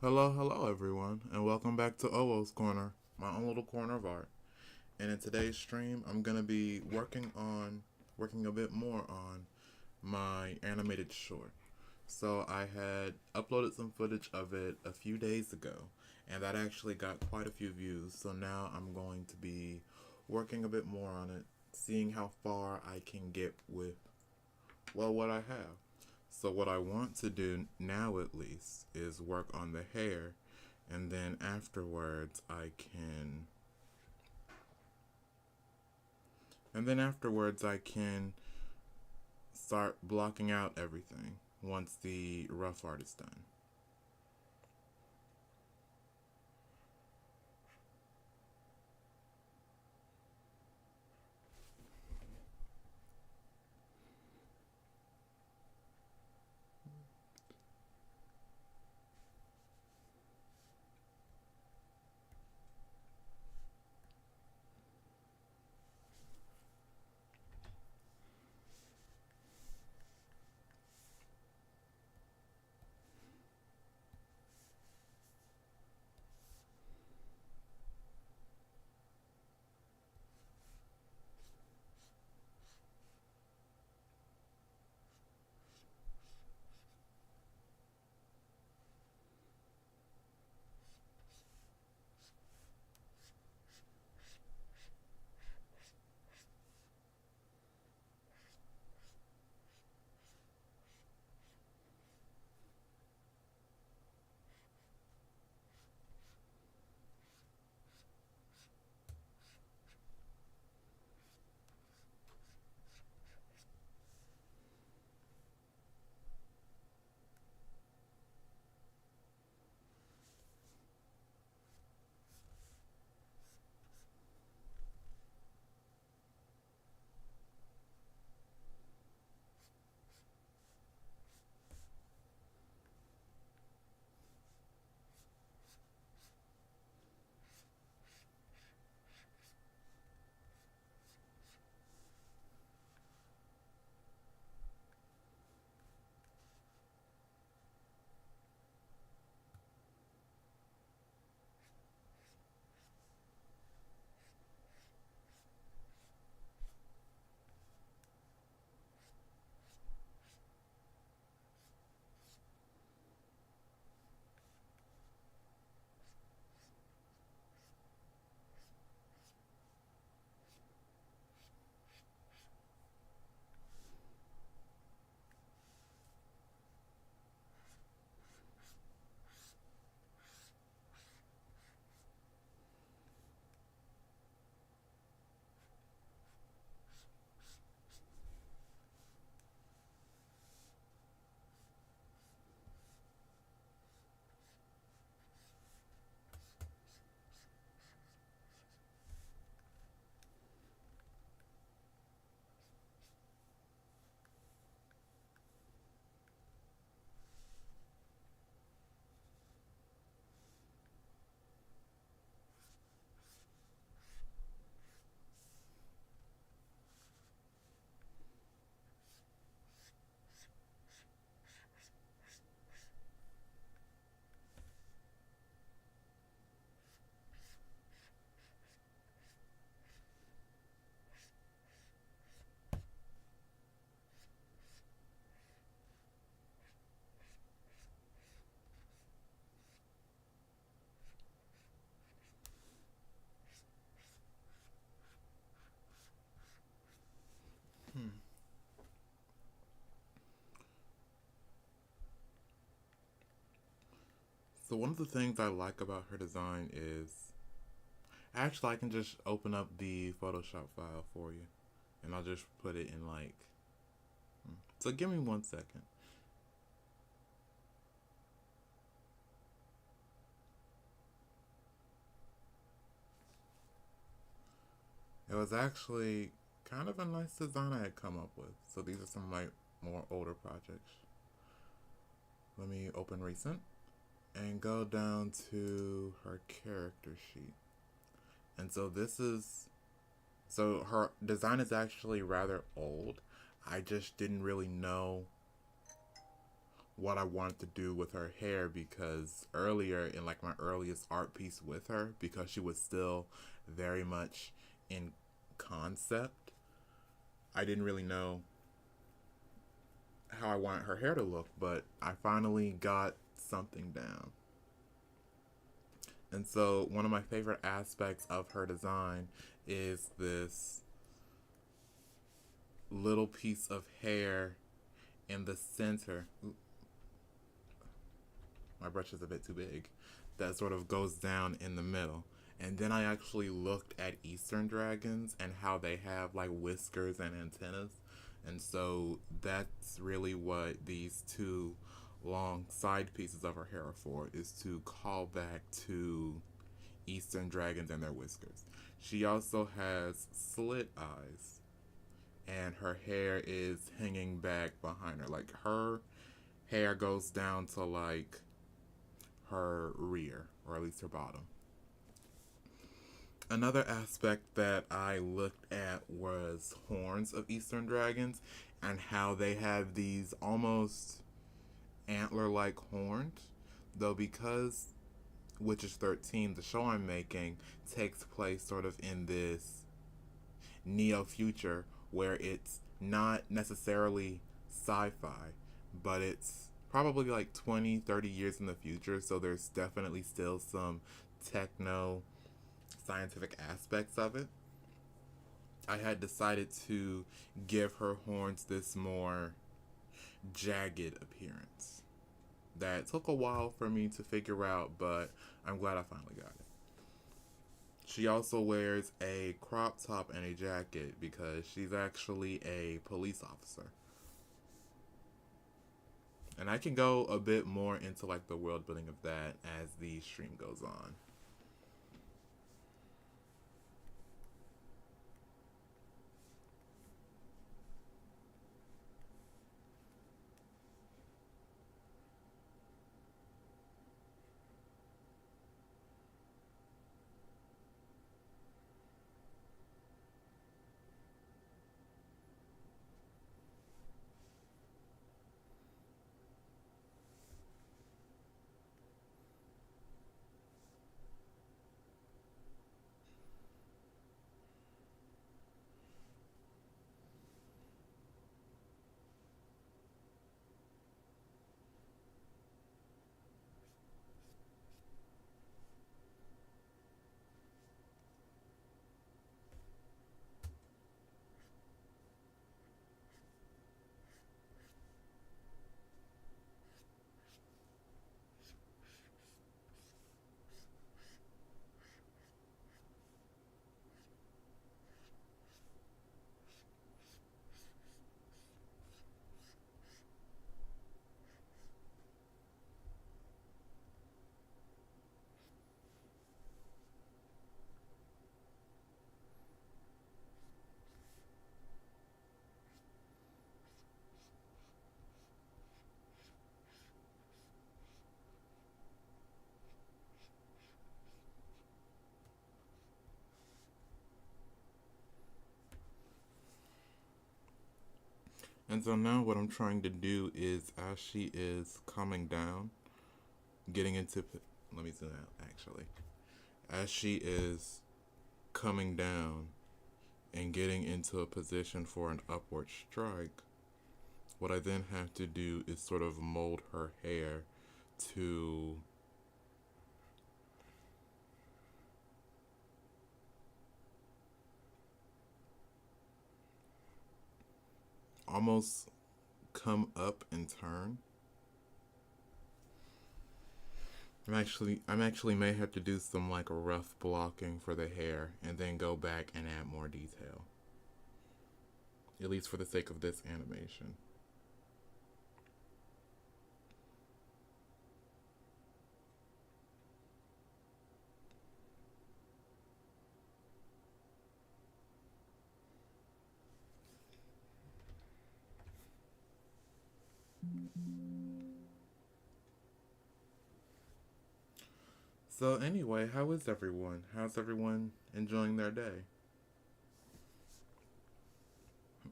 Hello everyone, and welcome back to Owoh's Corner, my own little corner of art. And in today's stream, I'm gonna be working a bit more on my animated short. So I had uploaded some footage of it a few days ago, and that actually got quite a few views. So now I'm going to be working a bit more on it, seeing how far I can get with, well, what I have. So what I want to do now at least is work on the hair, and then afterwards I can start blocking out everything once the rough art is done. Hmm. So one of the things I like about her design is actually I can just open up the Photoshop file for you, and I'll just put it in like. So give me 1 second. It was actually kind of a nice design I had come up with. So these are some of my more older projects. Let me open recent and go down to her character sheet. And so her design is actually rather old. I just didn't really know what I wanted to do with her hair, because earlier in like my earliest art piece with her, because she was still very much in concept, I didn't really know how I wanted her hair to look, but I finally got something down. And so one of my favorite aspects of her design is this little piece of hair in the center. Ooh, my brush is a bit too big. That sort of goes down in the middle. And then I actually looked at Eastern dragons and how they have like whiskers and antennas. And so that's really what these two long side pieces of her hair are for, is to call back to Eastern dragons and their whiskers. She also has slit eyes, and her hair is hanging back behind her. Like her hair goes down to like her rear, or at least her bottom. Another aspect that I looked at was horns of Eastern dragons and how they have these almost antler like horns. Though, because Witches 13, the show I'm making, takes place sort of in this neo future where it's not necessarily sci fi, but it's probably like 20, 30 years in the future, so there's definitely still some techno scientific aspects of it. I had decided to give her horns this more jagged appearance that took a while for me to figure out, but I'm glad I finally got it. She also wears a crop top and a jacket because she's actually a police officer. And I can go a bit more into like the world building of that as the stream goes on. And so now what I'm trying to do is, as she is coming down, getting into, let me zoom out actually. As she is coming down and getting into a position for an upward strike, what I then have to do is sort of mold her hair to almost come up and turn. I'm actually may have to do some like rough blocking for the hair and then go back and add more detail. At least for the sake of this animation. So anyway, how is everyone? How's everyone enjoying their day?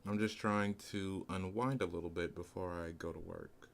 I'm just trying to unwind a little bit before I go to work.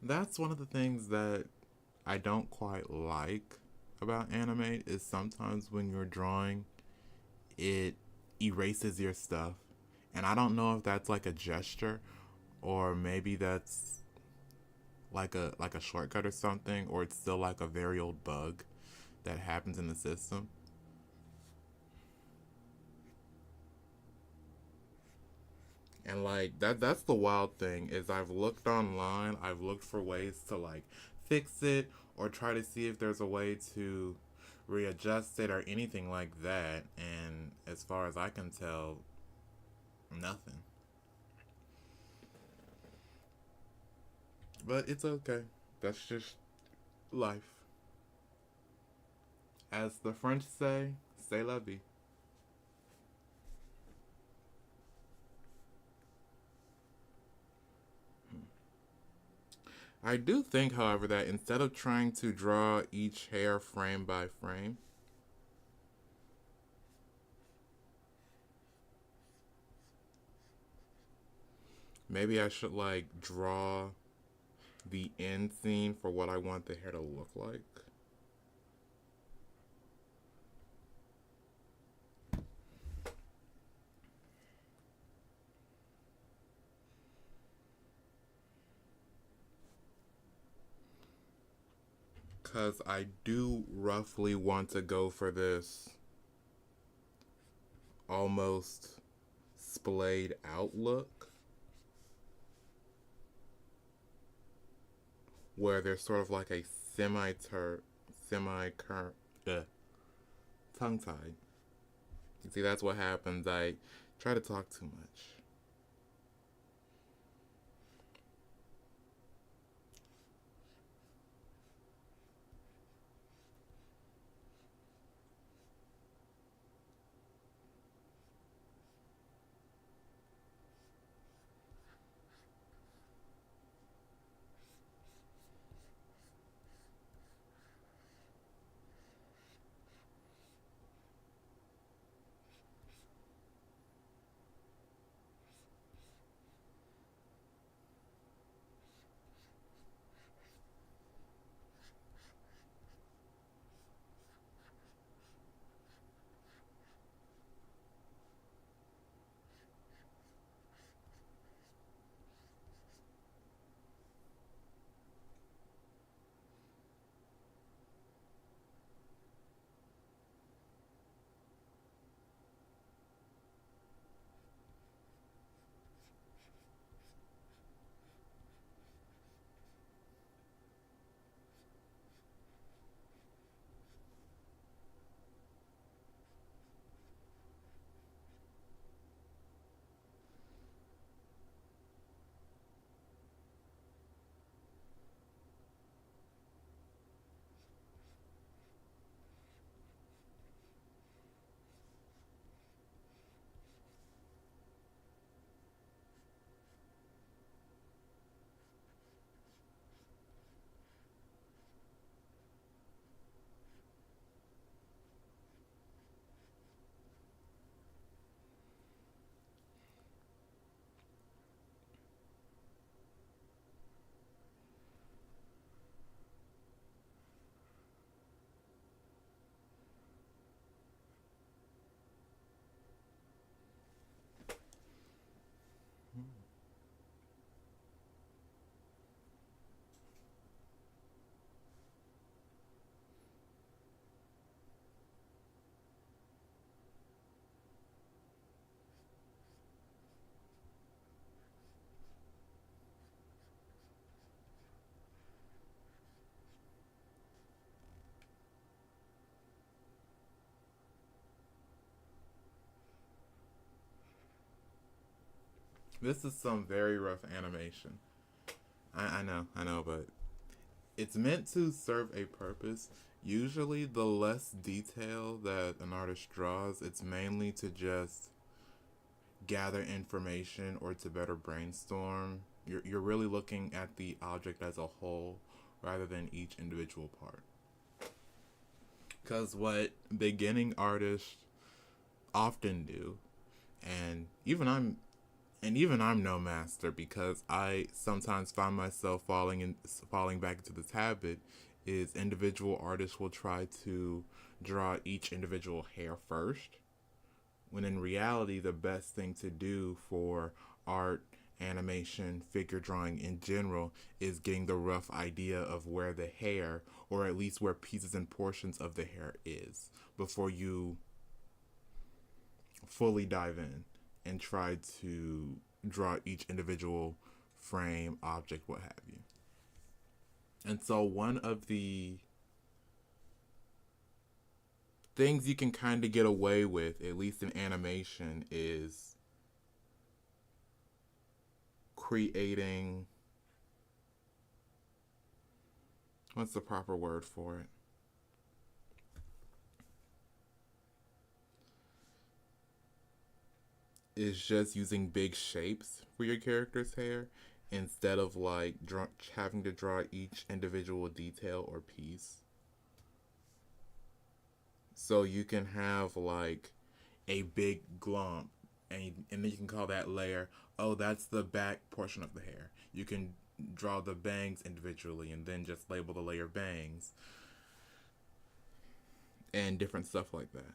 That's one of the things that I don't quite like about anime is sometimes when you're drawing, it erases your stuff. And I don't know if that's like a gesture or maybe that's like a shortcut or something, or it's still like a very old bug that happens in the system. And like that's the wild thing is I've looked online, I've looked for ways to like fix it or try to see if there's a way to readjust it or anything like that, and as far as I can tell, nothing. But it's okay. That's just life. As the French say, c'est la vie. I do think, however, that instead of trying to draw each hair frame by frame, maybe I should like draw the end scene for what I want the hair to look like. Because I do roughly want to go for this almost splayed out look where there's sort of like a semi current tongue tied. You see, that's what happens. I try to talk too much. This is some very rough animation. I know, but it's meant to serve a purpose. Usually, the less detail that an artist draws, it's mainly to just gather information or to better brainstorm. You're really looking at the object as a whole rather than each individual part. Because what beginning artists often do, and even I'm And even I'm no master because I sometimes find myself falling back into this habit. Is individual artists will try to draw each individual hair first, when in reality the best thing to do for art, animation, figure drawing in general is getting the rough idea of where the hair, or at least where pieces and portions of the hair is, before you fully dive in and try to draw each individual frame, object, what have you. And so one of the things you can kind of get away with, at least in animation, is creating, what's the proper word for it? Is just using big shapes for your character's hair instead of like having to draw each individual detail or piece. So you can have like a big glump, and then you can call that layer, oh, that's the back portion of the hair. You can draw the bangs individually and then just label the layer bangs and different stuff like that.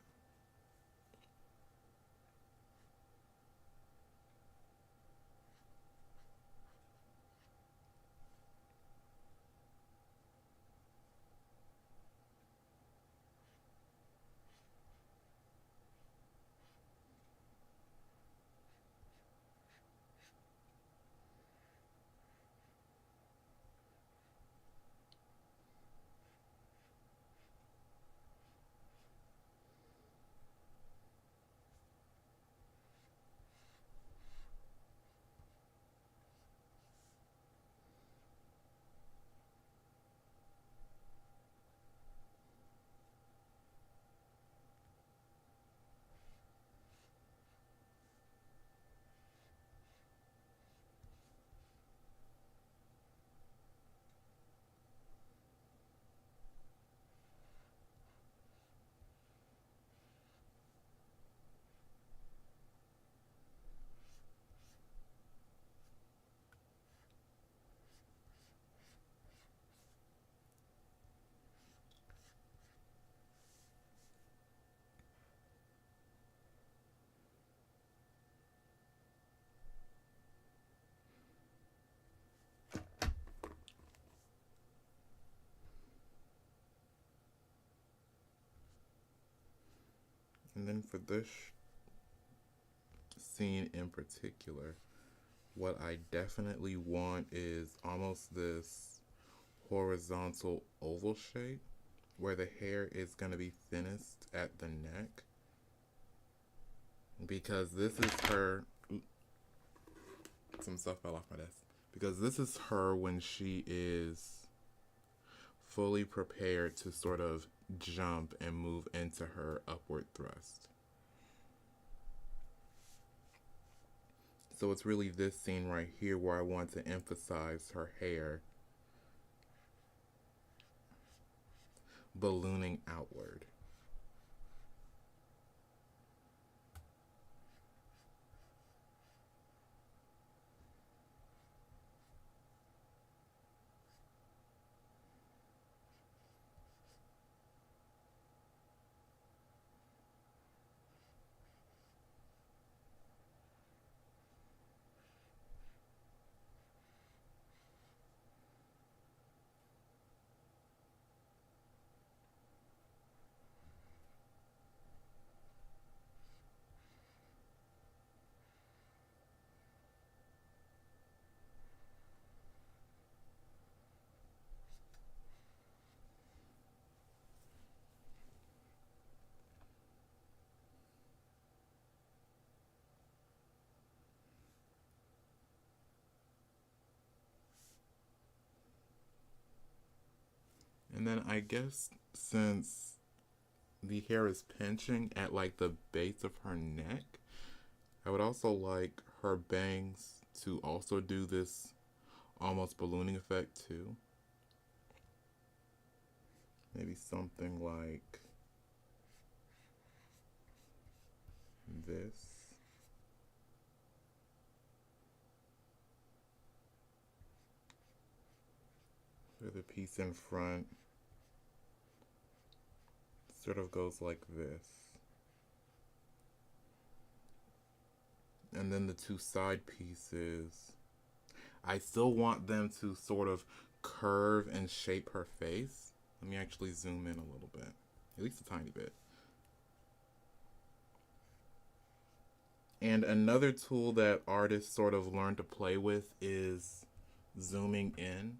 And then for this scene in particular, what I definitely want is almost this horizontal oval shape where the hair is going to be thinnest at the neck, because this is her. Some stuff fell off my desk. Because this is her when she is fully prepared to sort of jump and move into her upward thrust. So it's really this scene right here where I want to emphasize her hair ballooning outward. And then I guess since the hair is pinching at like the base of her neck, I would also like her bangs to also do this almost ballooning effect too. Maybe something like this. piece in front sort of goes like this. And then the two side pieces, I still want them to sort of curve and shape her face. Let me actually zoom in a little bit, at least a tiny bit. And another tool that artists sort of learn to play with is zooming in,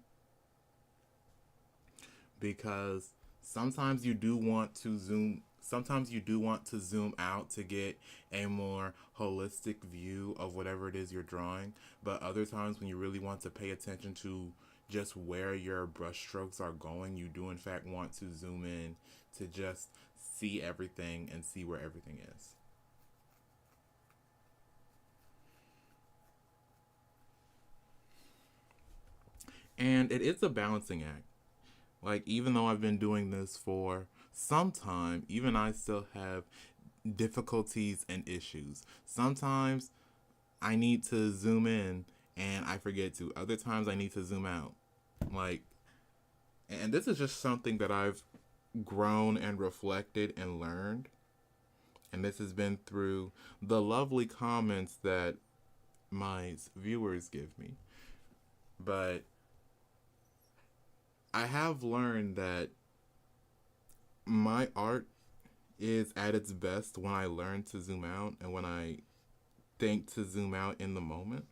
because sometimes you do want to zoom out to get a more holistic view of whatever it is you're drawing, but other times when you really want to pay attention to just where your brush strokes are going, you do in fact want to zoom in to just see everything and see where everything is. And it is a balancing act. Like, even though I've been doing this for some time, even I still have difficulties and issues. Sometimes I need to zoom in and I forget to. Other times I need to zoom out. Like, and this is just something that I've grown and reflected and learned. And this has been through the lovely comments that my viewers give me. But I have learned that my art is at its best when I learn to zoom out and when I think to zoom out in the moment.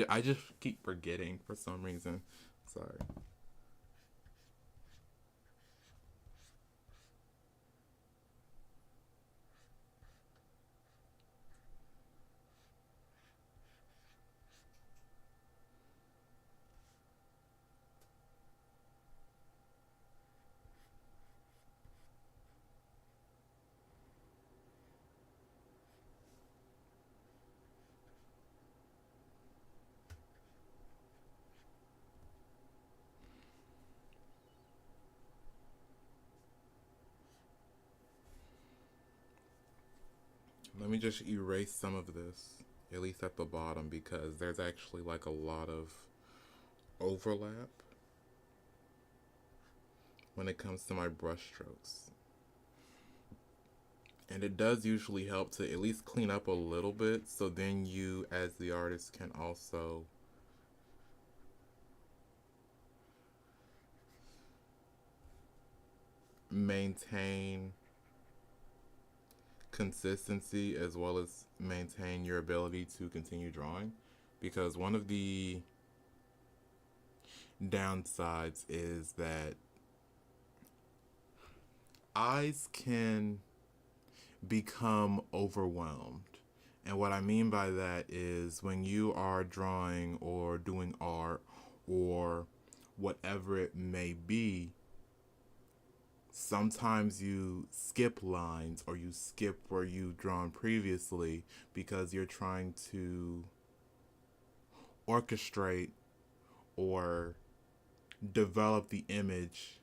I just keep forgetting for some reason. Sorry. Let me just erase some of this, at least at the bottom, because there's actually like a lot of overlap when it comes to my brush strokes. And it does usually help to at least clean up a little bit, so then you, as the artist, can also maintain consistency as well as maintain your ability to continue drawing. Because one of the downsides is that eyes can become overwhelmed. And what I mean by that is when you are drawing or doing art or whatever it may be, sometimes you skip lines or you skip where you've drawn previously because you're trying to orchestrate or develop the image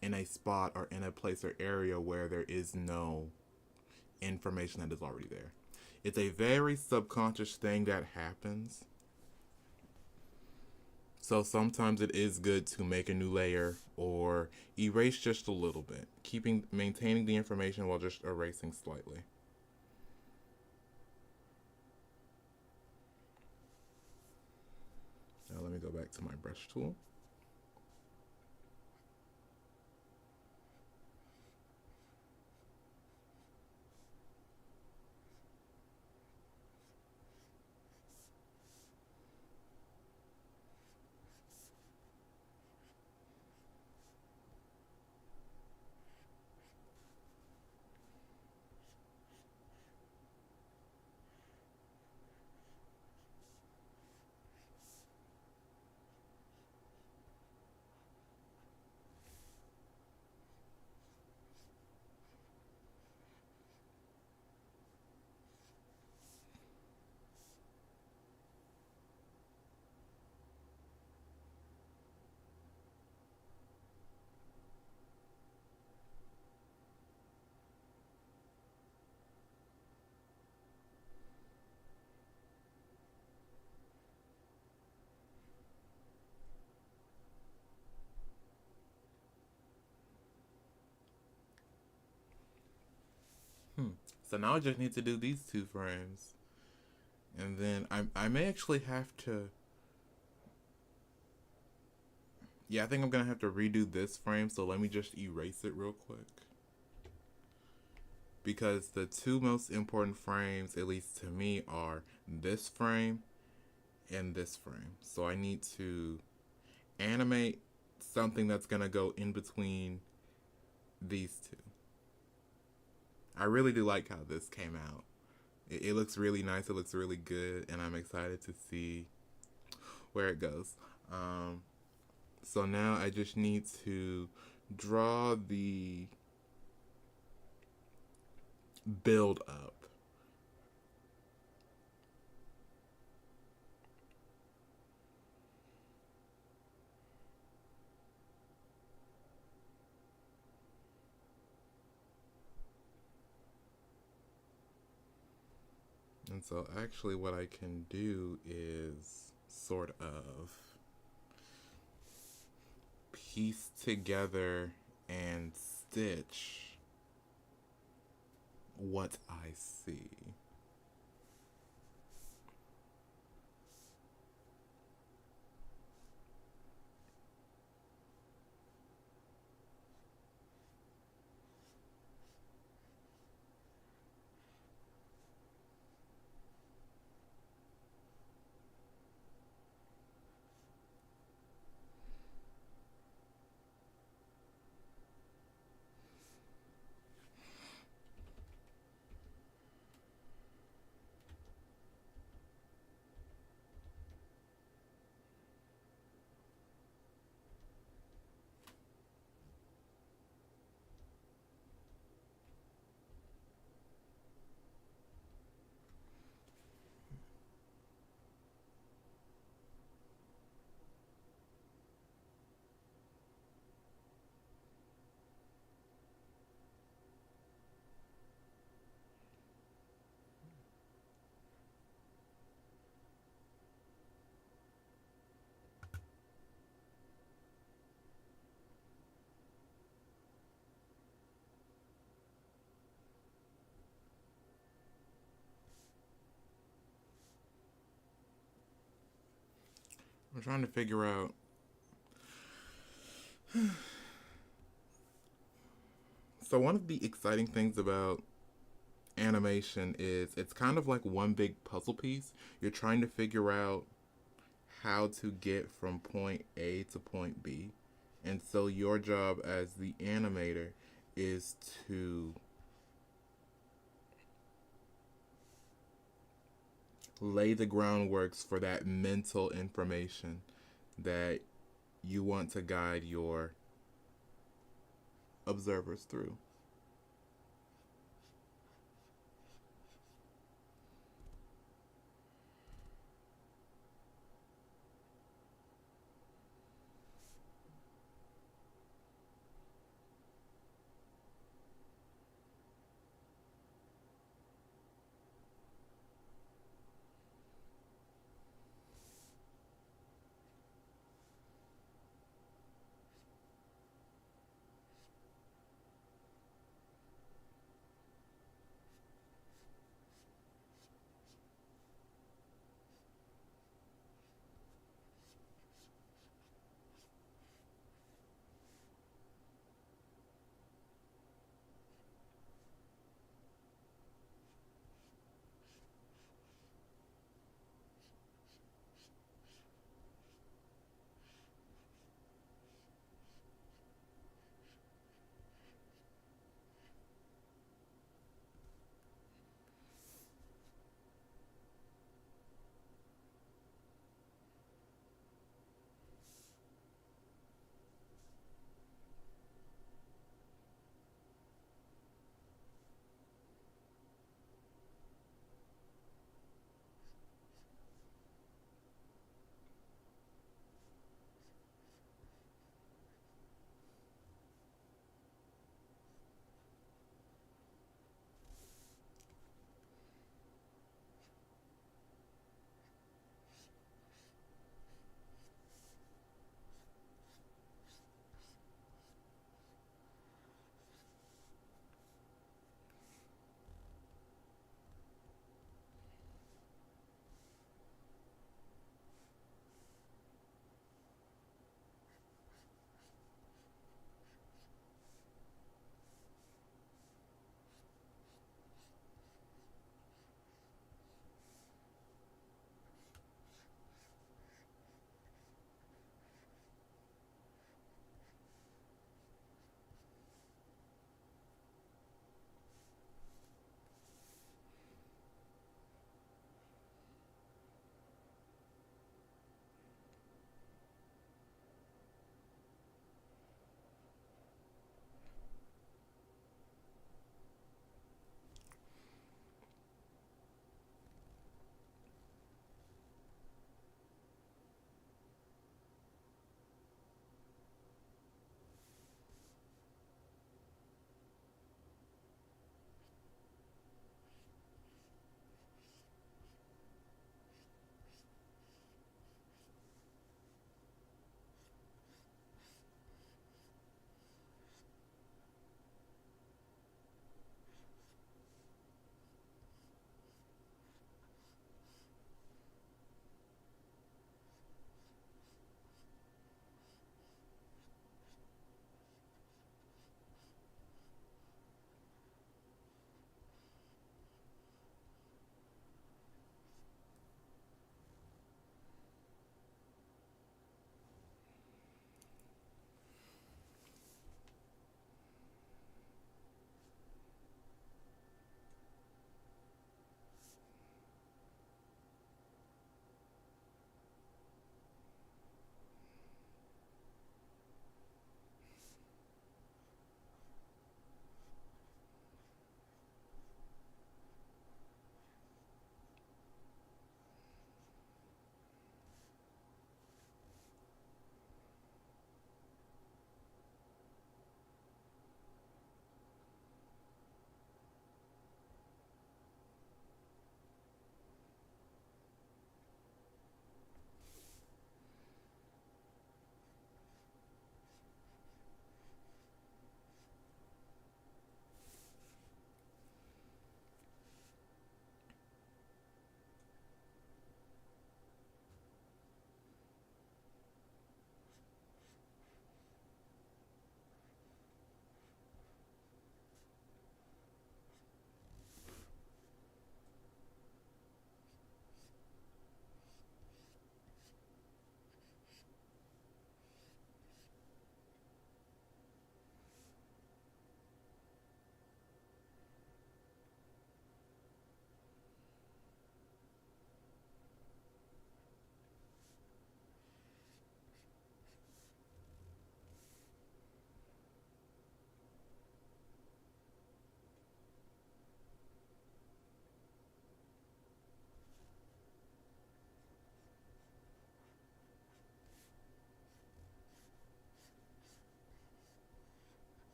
in a spot or in a place or area where there is no information that is already there. It's a very subconscious thing that happens. So sometimes it is good to make a new layer or erase just a little bit, maintaining the information while just erasing slightly. Now let me go back to my brush tool. So now I just need to do these two frames. And then I may actually have to. Yeah, I think I'm going to have to redo this frame. So let me just erase it real quick. Because the two most important frames, at least to me, are this frame and this frame. So I need to animate something that's going to go in between these two. I really do like how this came out. It looks really nice. It looks really good, and I'm excited to see where it goes. So now I just need to draw the build up. And so actually what I can do is sort of piece together and stitch what I see. I'm trying to figure out. So one of the exciting things about animation is it's kind of like one big puzzle piece. You're trying to figure out how to get from point A to point B. And so your job as the animator is to lay the groundworks for that mental information that you want to guide your observers through.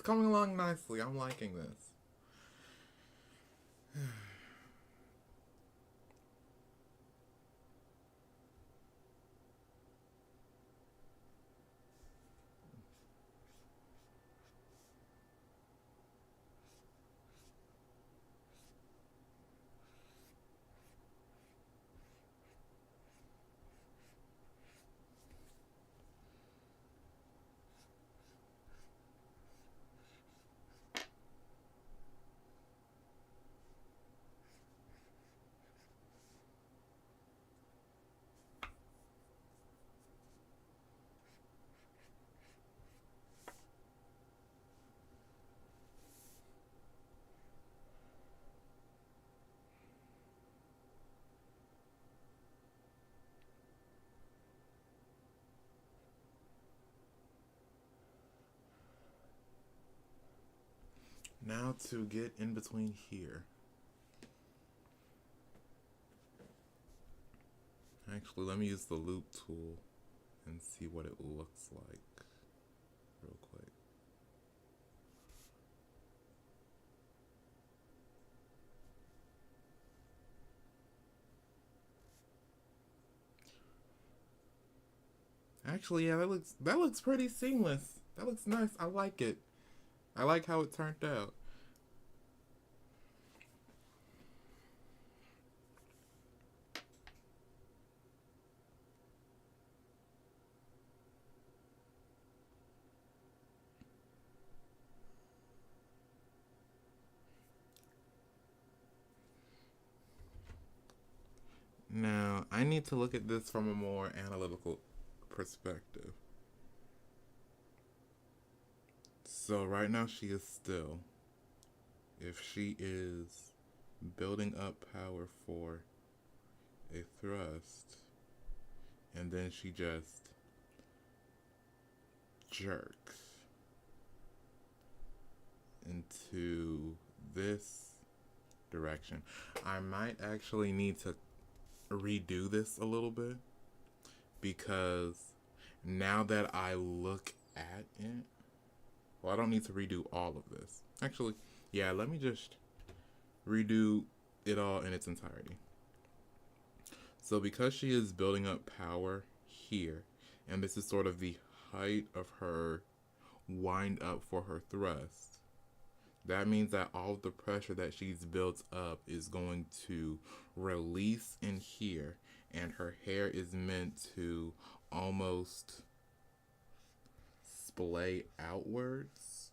coming along nicely. I'm liking this. Now to get in between here. Actually, let me use the loop tool and see what it looks like real quick. Actually, yeah, that looks pretty seamless. That looks nice. I like it. I like how it turned out. Now, I need to look at this from a more analytical perspective. So right now she is still. If she is building up power for a thrust, and then she just jerks into this direction, I might actually need to redo this a little bit, because now that I look at it, well, I don't need to redo all of this. Actually, yeah, let me just redo it all in its entirety. So because she is building up power here, and this is sort of the height of her wind up for her thrust, that means that all of the pressure that she's built up is going to release in here, and her hair is meant to almost splay outwards.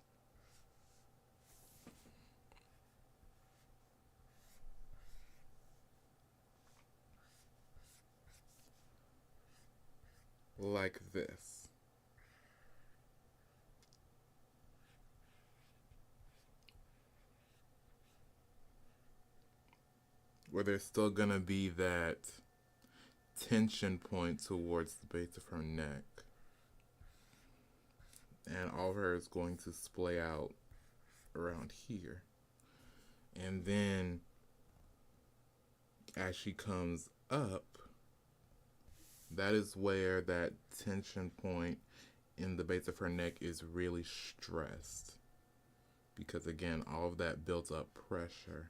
Like this. Where there's still gonna be that tension point towards the base of her neck. And all of her is going to splay out around here. And then as she comes up, that is where that tension point in the base of her neck is really stressed. Because again, all of that built up pressure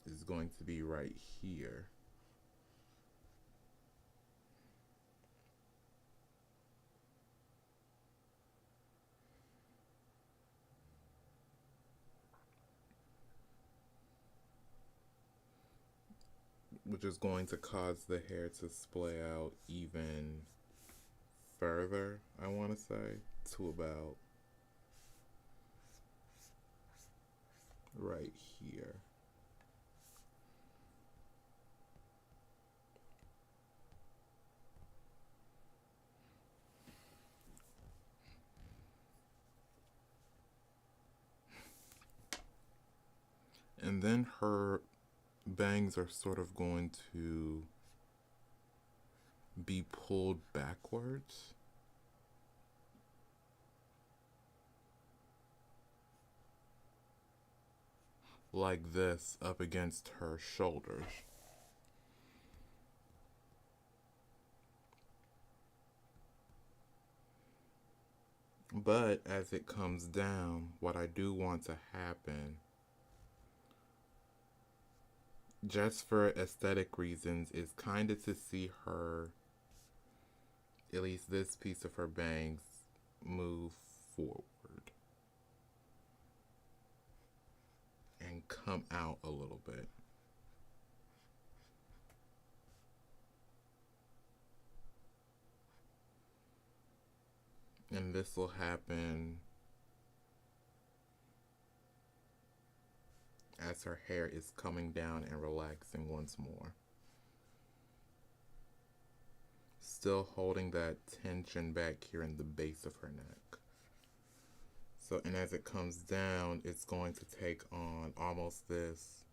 is going to be right here. Which is going to cause the hair to splay out even further, I want to say, to about right here. And then her bangs are sort of going to be pulled backwards. Like this, up against her shoulders. But as it comes down, what I do want to happen, just for aesthetic reasons, is kind of to see her, at least this piece of her bangs, move forward and come out a little bit. And this will happen as her hair is coming down and relaxing once more. Still holding that tension back here in the base of her neck. So, and as it comes down, it's going to take on almost this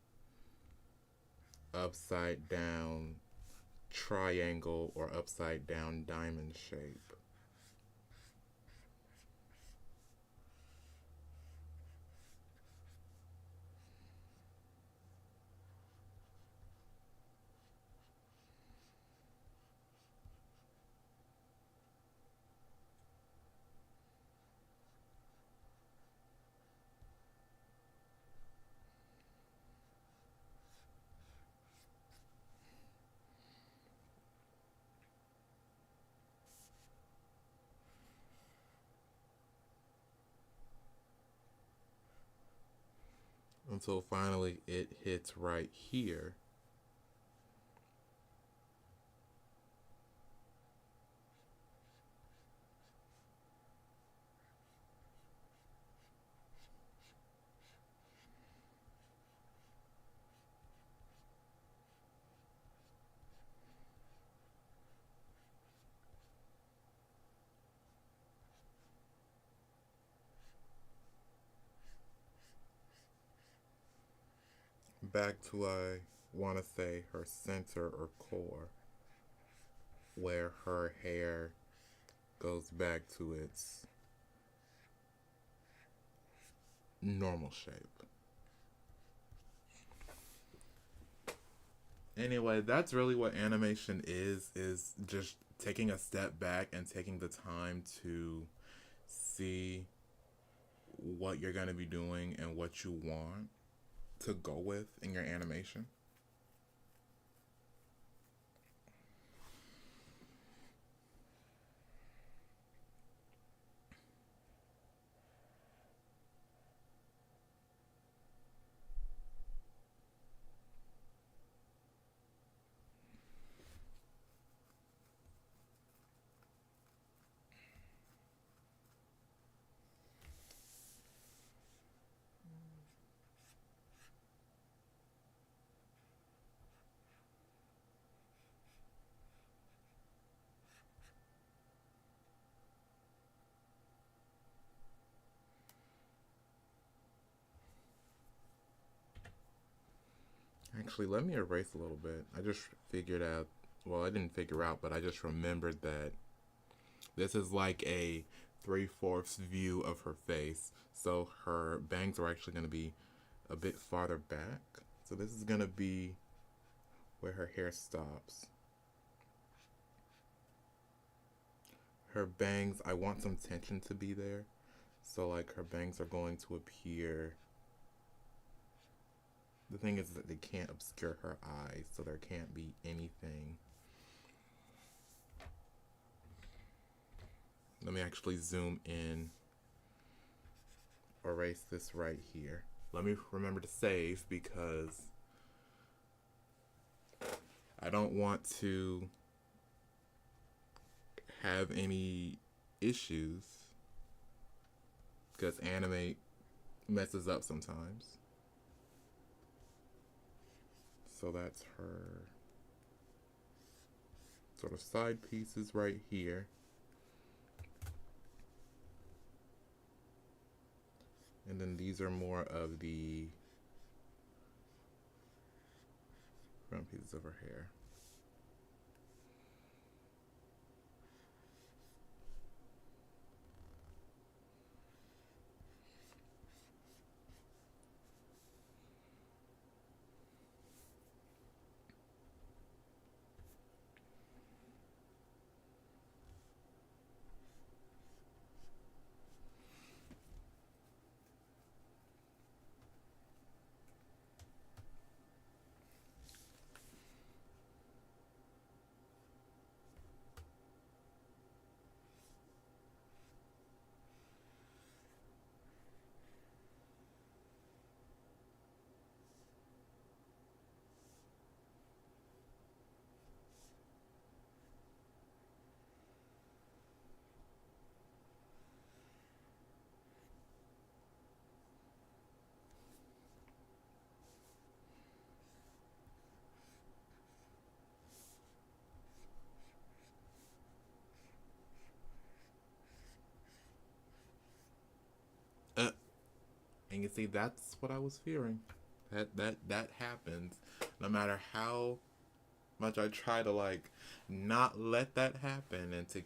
upside down triangle or upside down diamond shape. Until finally it hits right here. Back to, I want to say, her center or core, where her hair goes back to its normal shape. Anyway, that's really what animation is just taking a step back and taking the time to see what you're going to be doing and what you want to go with in your animation. Actually, let me erase a little bit. I just figured out, well, I didn't figure out, but I just remembered that this is like a 3/4 view of her face. So her bangs are actually going to be a bit farther back. So this is going to be where her hair stops. Her bangs, I want some tension to be there. So like her bangs are going to appear. The thing is that they can't obscure her eyes, so there can't be anything. Let me actually zoom in, erase this right here. Let me remember to save because I don't want to have any issues because animate messes up sometimes. So that's her sort of side pieces right here. And then these are more of the front pieces of her hair. And you see, that's what I was fearing. That happens. No matter how much I try to like not let that happen and to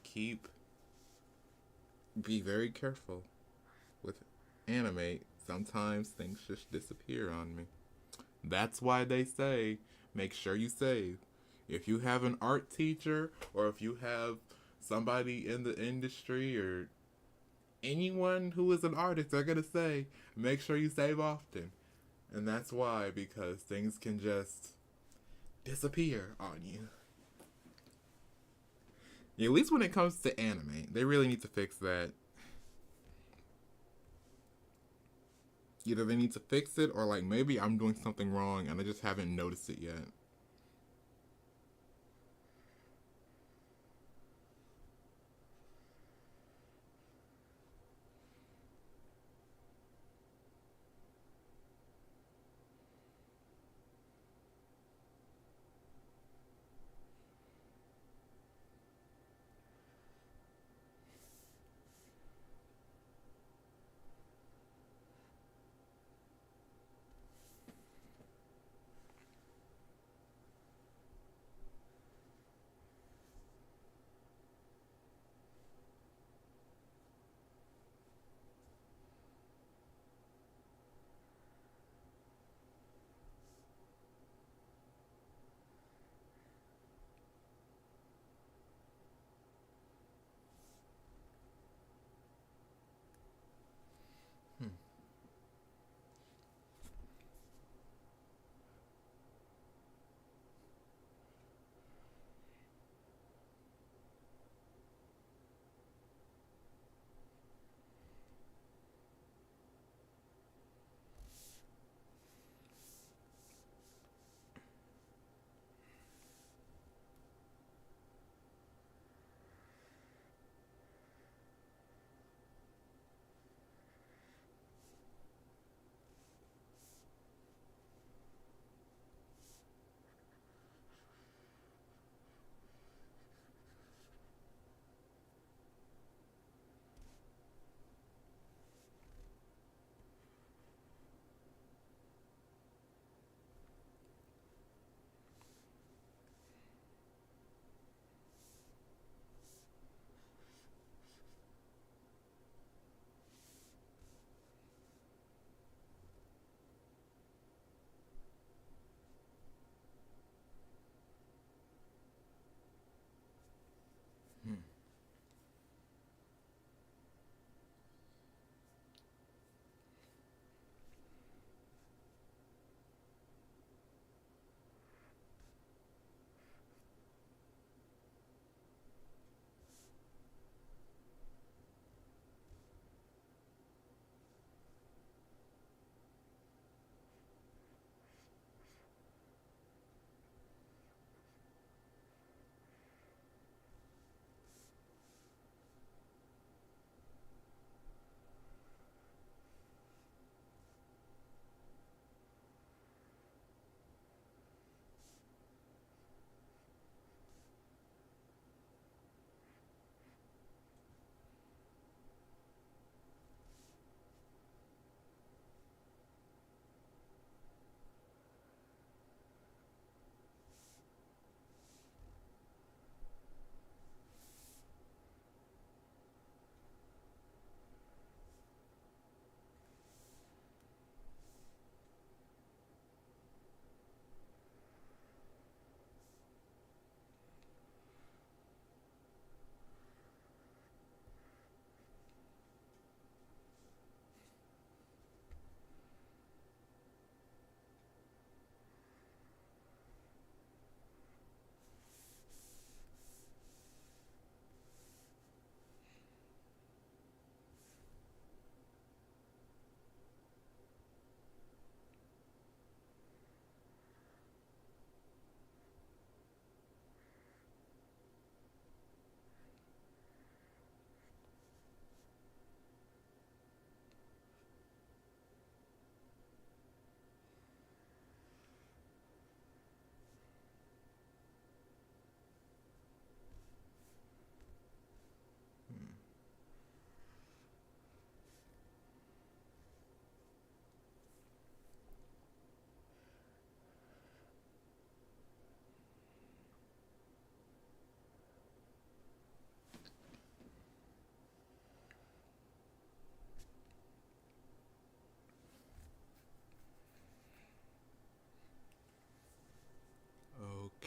be very careful with animate, sometimes things just disappear on me. That's why they say make sure you save. If you have an art teacher or if you have somebody in the industry or anyone who is an artist, they're going to say make sure you save often. And that's why, because things can just disappear on you. Yeah, at least when it comes to anime, they really need to fix that. Either they need to fix it or like maybe I'm doing something wrong and I just haven't noticed it yet.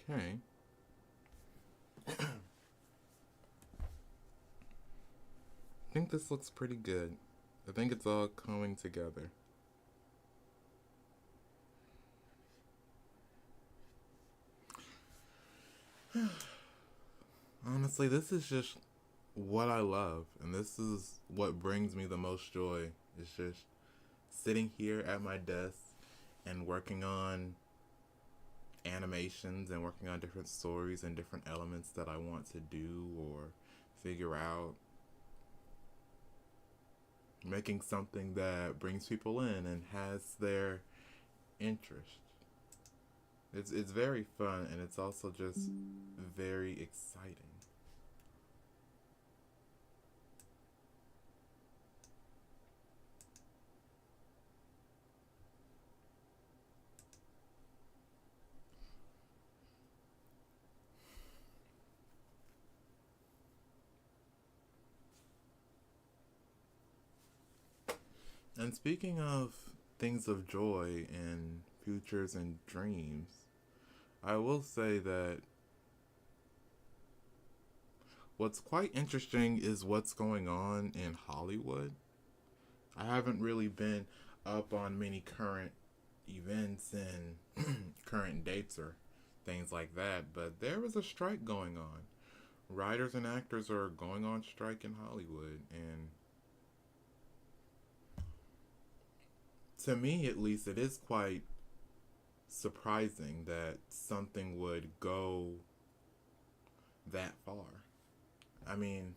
Okay. I think this looks pretty good. I think it's all coming together. Honestly, this is just what I love, and this is what brings me the most joy. It's just sitting here at my desk and working on animations and working on different stories and different elements that I want to do or figure out. Making something that brings people in and has their interest. It's very fun, and it's also just very exciting. And speaking of things of joy and futures and dreams, I will say that what's quite interesting is what's going on in Hollywood. I haven't really been up on many current events and current dates or things like that, but there is a strike going on. Writers and actors are going on strike in Hollywood, and to me at least, it is quite surprising that something would go that far. I mean,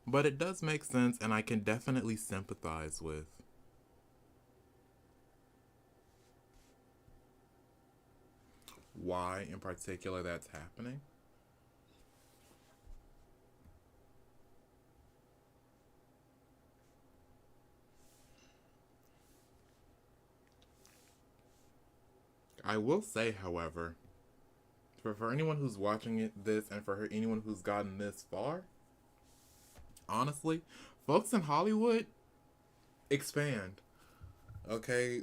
but it does make sense, and I can definitely sympathize with why in particular that's happening. I will say, however, for anyone who's watching this and for anyone who's gotten this far, honestly, folks in Hollywood, expand. Okay,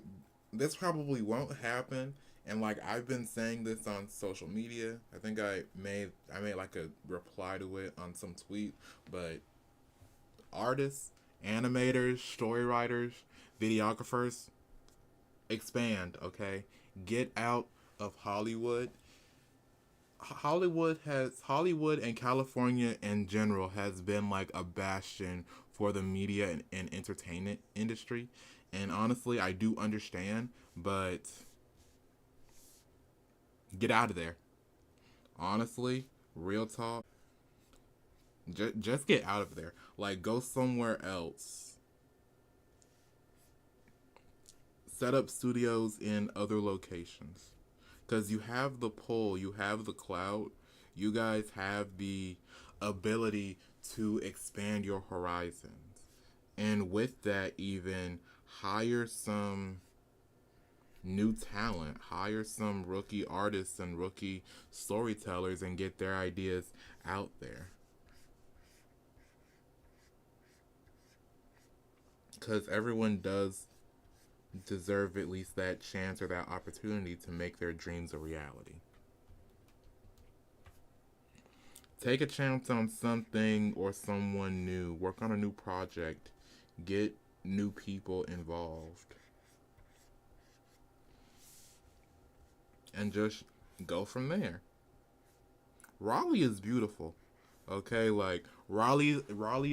this probably won't happen, and like I've been saying this on social media. I think I made like a reply to it on some tweet, but artists, animators, story writers, videographers, expand. Okay, get out of Hollywood. Hollywood and California in general has been like a bastion for the media and entertainment industry. And honestly, I do understand, but get out of there. Honestly, real talk, just get out of there. Like, go somewhere else. Set up studios in other locations. Because you have the pull, you have the clout, you guys have the ability to expand your horizons. And with that, even hire some new talent, hire some rookie artists and rookie storytellers and get their ideas out there. Because everyone does deserve at least that chance or that opportunity to make their dreams a reality. Take a chance on something or someone new, work on a new project, get new people involved, and just go from there. Raleigh is beautiful. Okay, like Raleigh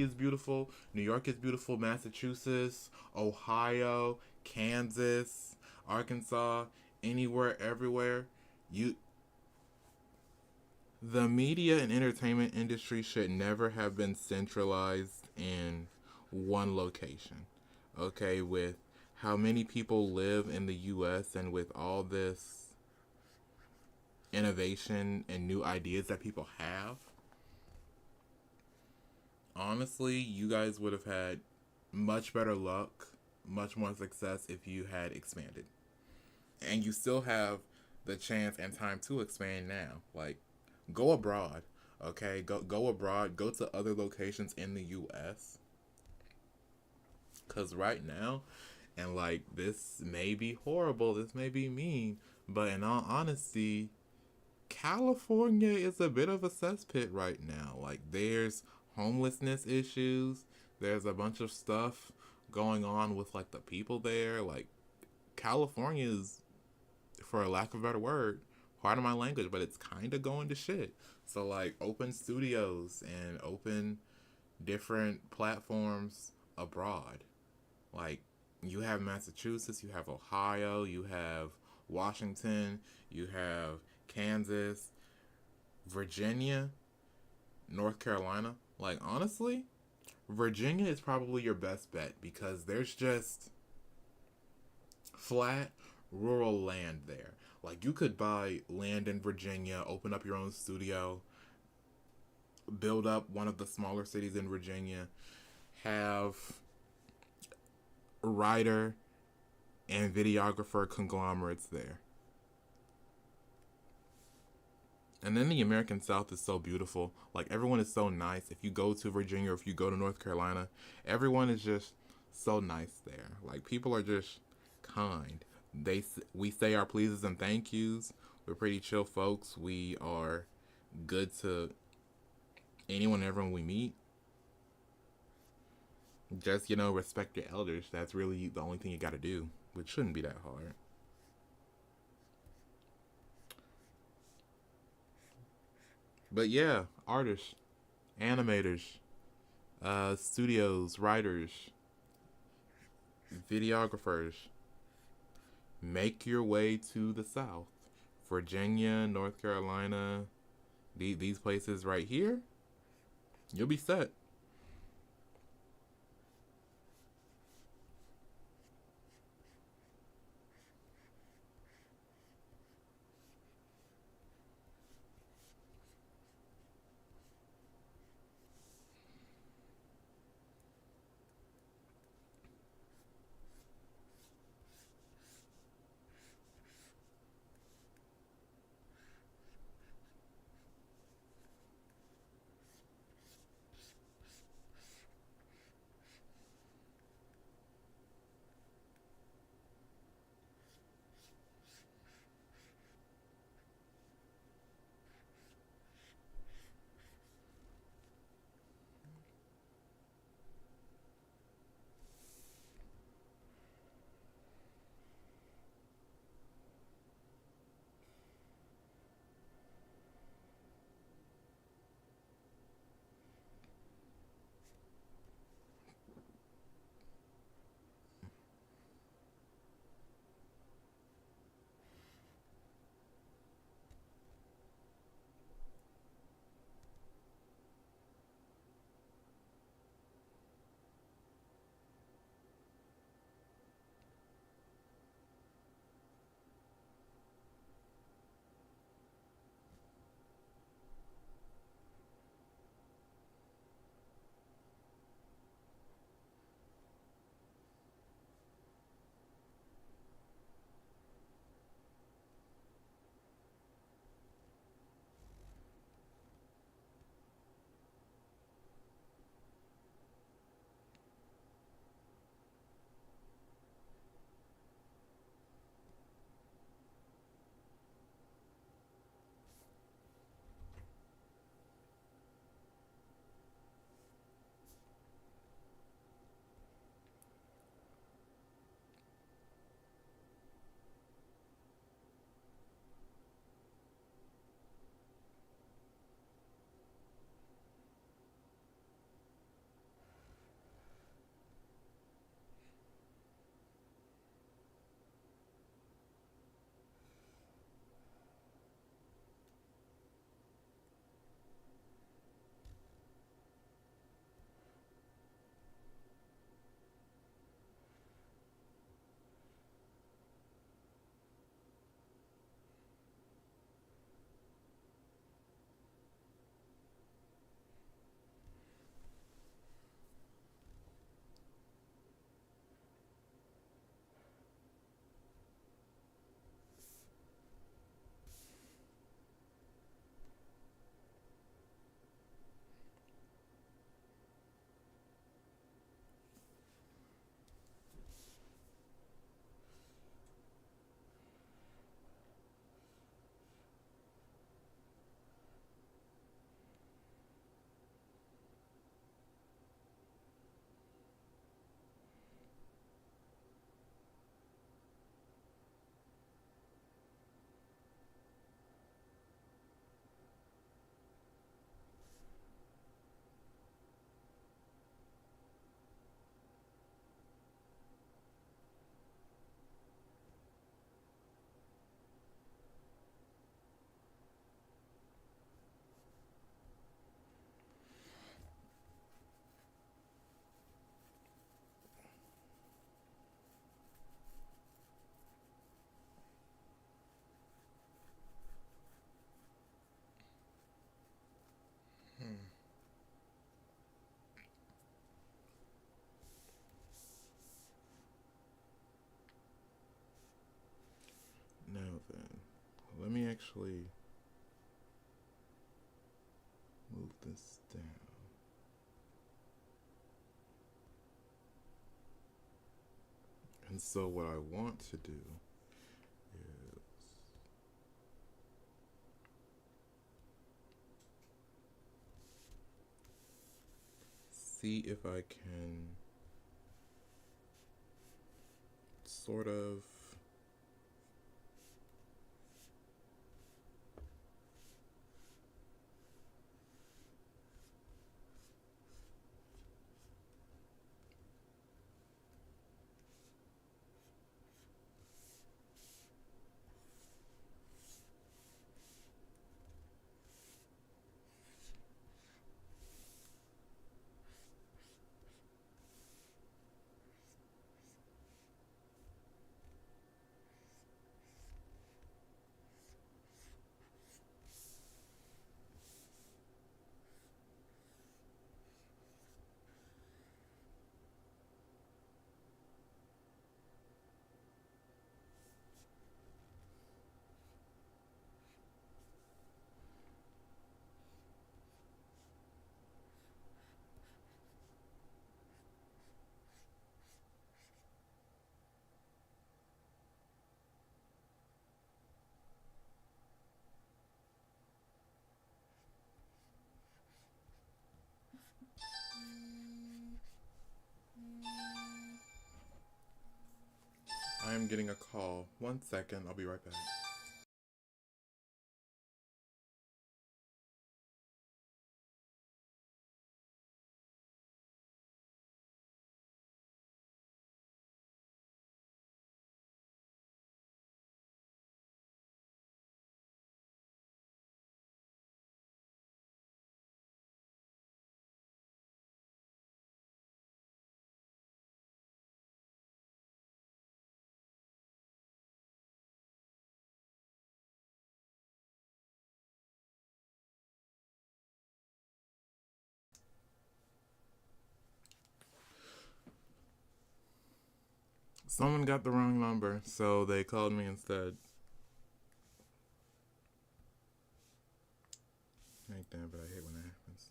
is beautiful. New York is beautiful. Massachusetts, Ohio, Kansas, Arkansas, anywhere, everywhere. You, the media and entertainment industry should never have been centralized in one location. Okay, with how many people live in the US and with all this innovation and new ideas that people have, honestly, you guys would have had much better luck, much more success if you had expanded. And you still have the chance and time to expand now. Like, go abroad. Okay, go abroad. Go to other locations in the U.S. Cause right now, and like this may be horrible, this may be mean, But in all honesty, California is a bit of a cesspit right now. Like, there's homelessness issues, there's a bunch of stuff going on with, like, the people there. Like, California is, for a lack of a better word, part of my language, but it's kind of going to shit. So, like, open studios and open different platforms abroad. Like, you have Massachusetts, you have Ohio, you have Washington, you have Kansas, Virginia, North Carolina. Like, honestly, Virginia is probably your best bet because there's just flat rural land there. Like, you could buy land in Virginia, open up your own studio, build up one of the smaller cities in Virginia, have writer and videographer conglomerates there. And then the American South is so beautiful. Like, everyone is so nice. If you go to Virginia or if you go to North Carolina, everyone is just so nice there. Like, people are just kind. We say our pleases and thank yous. We're pretty chill folks. We are good to anyone and everyone we meet. Just, respect your elders. That's really the only thing you got to do, which shouldn't be that hard. But yeah, artists, animators, studios, writers, videographers, make your way to the South. Virginia, North Carolina, these places right here, you'll be set. actually move this down. And so what I want to do is see if I can sort of I am getting a call. 1 second, I'll be right back. Someone got the wrong number, so they called me instead. Ain't that, but I hate when that happens.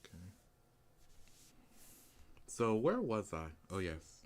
Okay. So where was I? Oh yes.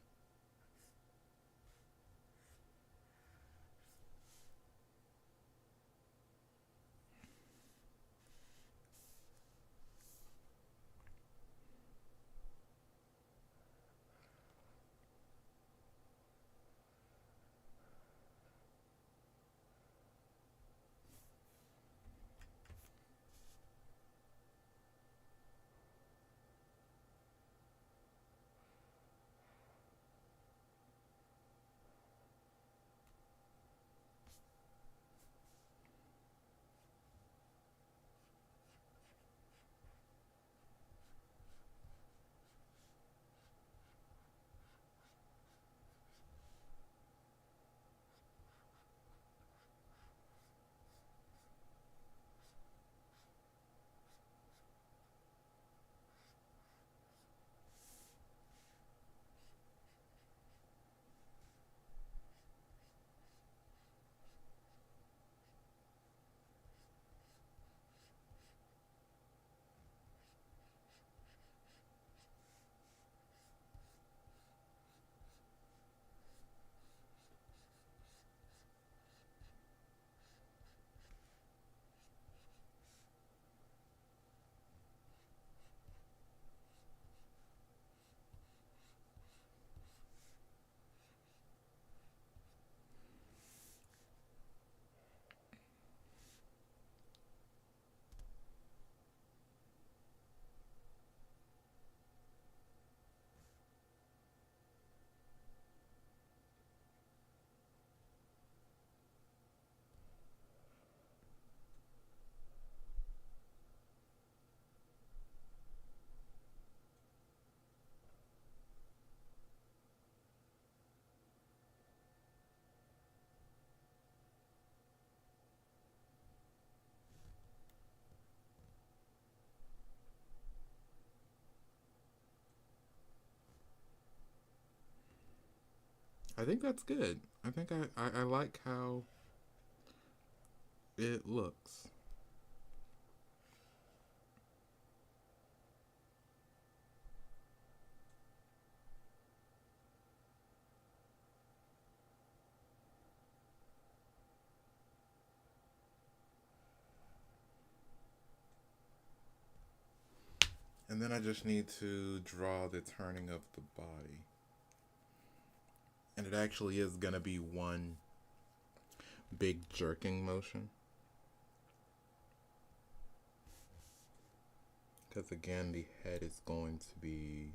I think that's good. I think I like how it looks. And then I just need to draw the turning of the body. And it actually is going to be one big jerking motion. Because again, the head is going to be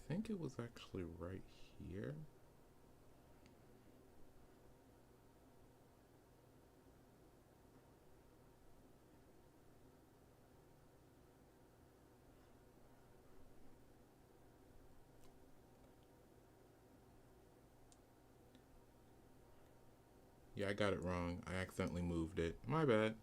think it was actually right here. Yeah, I got it wrong. I accidentally moved it. My bad.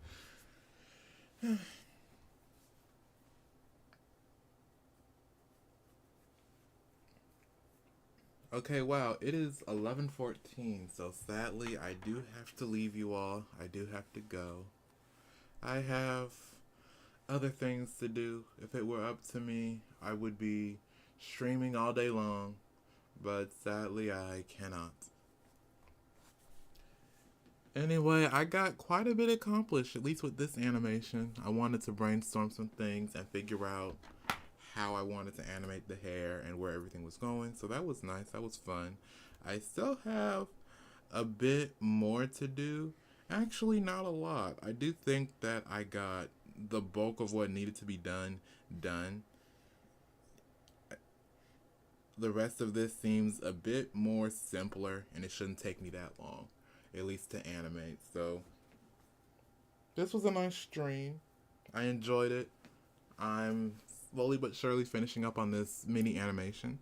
Okay, wow, it is 11:14, so sadly I do have to leave you all. I do have to go. I have other things to do. If it were up to me, I would be streaming all day long, but sadly I cannot. Anyway, I got quite a bit accomplished, at least with this animation. I wanted to brainstorm some things and figure out how I wanted to animate the hair and where everything was going. So that was nice. That was fun. I still have a bit more to do. Actually, not a lot. I do think that I got the bulk of what needed to be done. The rest of this seems a bit more simpler, and it shouldn't take me that long, at least to animate. So this was a nice stream. I enjoyed it. I'm slowly but surely finishing up on this mini animation.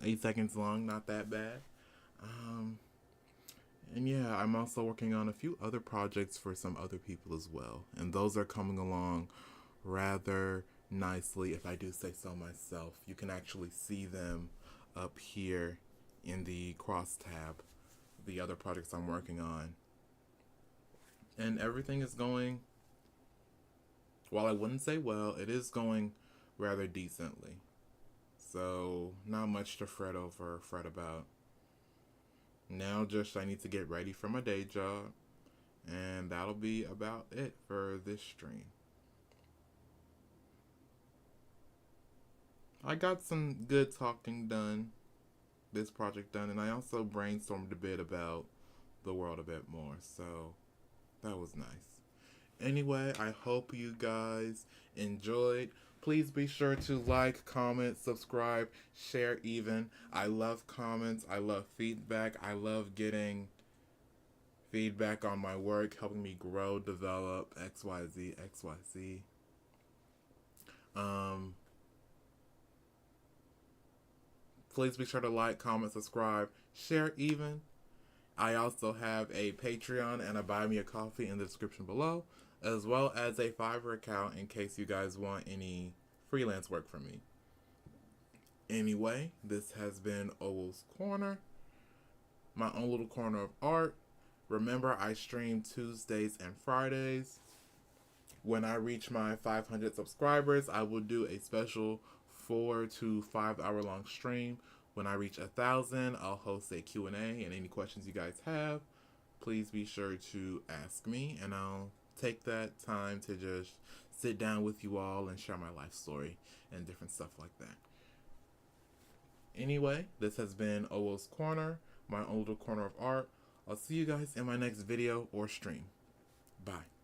8 seconds long, not that bad. Um, and yeah, I'm also working on a few other projects for some other people as well. And those are coming along rather nicely, if I do say so myself. You can actually see them up here in the cross tab, the other projects I'm working on. And everything is going, while I wouldn't say well, it is going rather decently. So, not much to fret over or fret about. Now, just I need to get ready for my day job, and that'll be about it for this stream. I got some good talking done, this project done, and I also brainstormed a bit about the world a bit more, so that was nice. Anyway, I hope you guys enjoyed. Please be sure to like, comment, subscribe, share even. I love comments. I love feedback. I love getting feedback on my work, helping me grow, develop, XYZ, XYZ. Um, please be sure to like, comment, subscribe, share even. I also have a Patreon and a Buy Me a Coffee in the description below, as well as a Fiverr account in case you guys want any freelance work from me. Anyway, this has been Owoh's Corner, my own little corner of art. Remember, I stream Tuesdays and Fridays. When I reach my 500 subscribers, I will do a special 4 to 5 hour long stream. When I reach 1,000, I'll host a Q&A, and any questions you guys have, please be sure to ask me, and I'll take that time to just sit down with you all and share my life story and different stuff like that. Anyway, this has been Owoh's Corner, my own little corner of art. I'll see you guys in my next video or stream. Bye.